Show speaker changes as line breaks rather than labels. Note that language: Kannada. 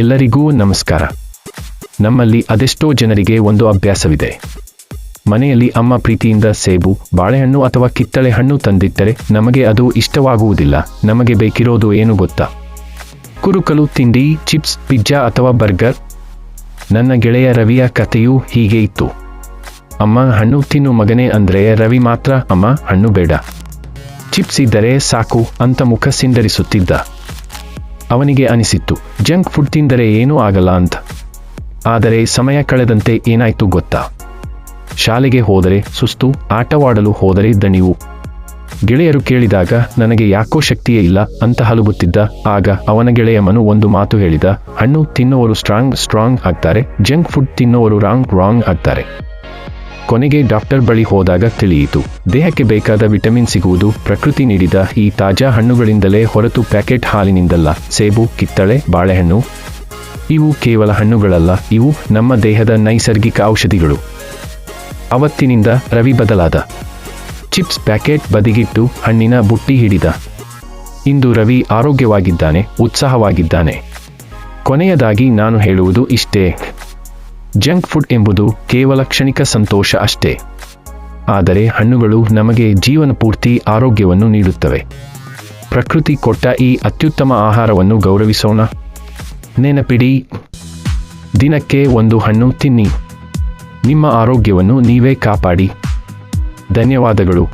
ಎಲ್ಲರಿಗೂ ನಮಸ್ಕಾರ. ನಮ್ಮಲ್ಲಿ ಅದೆಷ್ಟೋ ಜನರಿಗೆ ಒಂದು ಅಭ್ಯಾಸವಿದೆ. ಮನೆಯಲ್ಲಿ ಅಮ್ಮ ಪ್ರೀತಿಯಿಂದ ಸೇಬು, ಬಾಳೆಹಣ್ಣು ಅಥವಾ ಕಿತ್ತಳೆ ಹಣ್ಣು ತಂದಿಟ್ಟರೆ ನಮಗೆ ಅದು ಇಷ್ಟವಾಗುವುದಿಲ್ಲ. ನಮಗೆ ಬೇಕಿರೋದು ಏನು ಗೊತ್ತಾ? ಕುರುಕಲು ತಿಂಡಿ, ಚಿಪ್ಸ್, ಪಿಜ್ಜಾ ಅಥವಾ ಬರ್ಗರ್. ನನ್ನ ಗೆಳೆಯ ರವಿಯ ಕಥೆಯೂ ಹೀಗೆ ಇತ್ತು. ಅಮ್ಮ ಹಣ್ಣು ತಿನ್ನು ಮಗನೇ ಅಂದ್ರೆ ರವಿ ಮಾತ್ರ ಅಮ್ಮ ಹಣ್ಣು ಬೇಡ, ಚಿಪ್ಸ್ ಇದ್ದರೆ ಸಾಕು ಅಂತ ಮುಖ ಸಿಂಡರಿಸುತ್ತಿದ್ದ. ಅವನಿಗೆ ಅನಿಸಿತ್ತು ಜಂಕ್ ಫುಡ್ ತಿಂದರೆ ಏನೂ ಆಗಲ್ಲ ಅಂತ. ಆದರೆ ಸಮಯ ಕಳೆದಂತೆ ಏನಾಯ್ತು ಗೊತ್ತಾ? ಶಾಲೆಗೆ ಹೋದರೆ ಸುಸ್ತು, ಆಟವಾಡಲು ಹೋದರೆ ದಣಿವು. ಗೆಳೆಯರು ಕೇಳಿದಾಗ ನನಗೆ ಯಾಕೋ ಶಕ್ತಿಯೇ ಇಲ್ಲ ಅಂತ ಹಲುಬುತ್ತಿದ್ದ. ಆಗ ಅವನ ಗೆಳೆಯಮನು ಒಂದು ಮಾತು ಹೇಳಿದ, ಹಣ್ಣು ತಿನ್ನೋರು ಸ್ಟ್ರಾಂಗ್ ಆಗ್ತಾರೆ, ಜಂಕ್ ಫುಡ್ ತಿನ್ನೋರು ರಾಂಗ್ ಆಗ್ತಾರೆ. ಕೊನೆಗೆ ಡಾಕ್ಟರ್ ಬಳಿ ಹೋದಾಗ ತಿಳಿಯಿತು, ದೇಹಕ್ಕೆ ಬೇಕಾದ ವಿಟಮಿನ್ ಸಿಗುವುದು ಪ್ರಕೃತಿ ನೀಡಿದ ಈ ತಾಜಾ ಹಣ್ಣುಗಳಿಂದಲೇ ಹೊರತು ಪ್ಯಾಕೆಟ್ ಹಾಲಿನಿಂದಲ್ಲ. ಸೇಬು, ಕಿತ್ತಳೆ, ಬಾಳೆಹಣ್ಣು ಇವು ಕೇವಲ ಹಣ್ಣುಗಳಲ್ಲ, ಇವು ನಮ್ಮ ದೇಹದ ನೈಸರ್ಗಿಕ ಔಷಧಿಗಳು. ಅವತ್ತಿನಿಂದ ರವಿ ಬದಲಾದ. ಚಿಪ್ಸ್ ಪ್ಯಾಕೆಟ್ ಬದಿಗಿಟ್ಟು ಹಣ್ಣಿನ ಬುಟ್ಟಿ ಹಿಡಿದ. ಇಂದು ರವಿ ಆರೋಗ್ಯವಾಗಿದ್ದಾನೆ, ಉತ್ಸಾಹವಾಗಿದ್ದಾನೆ. ಕೊನೆಯದಾಗಿ ನಾನು ಹೇಳುವುದು ಇಷ್ಟೇ, ಜಂಕ್ ಫುಡ್ ಎಂಬುದು ಕೇವಲ ಕ್ಷಣಿಕ ಸಂತೋಷ ಅಷ್ಟೇ. ಆದರೆ ಹಣ್ಣುಗಳು ನಮಗೆ ಜೀವನ ಪೂರ್ತಿ ಆರೋಗ್ಯವನ್ನು ನೀಡುತ್ತವೆ. ಪ್ರಕೃತಿ ಕೊಟ್ಟ ಈ ಅತ್ಯುತ್ತಮ ಆಹಾರವನ್ನು ಗೌರವಿಸೋಣ. ನೆನಪಿಡಿ, ದಿನಕ್ಕೆ ಒಂದು ಹಣ್ಣು ತಿನ್ನಿ. ನಿಮ್ಮ ಆರೋಗ್ಯವನ್ನು ನೀವೇ ಕಾಪಾಡಿ. ಧನ್ಯವಾದಗಳು.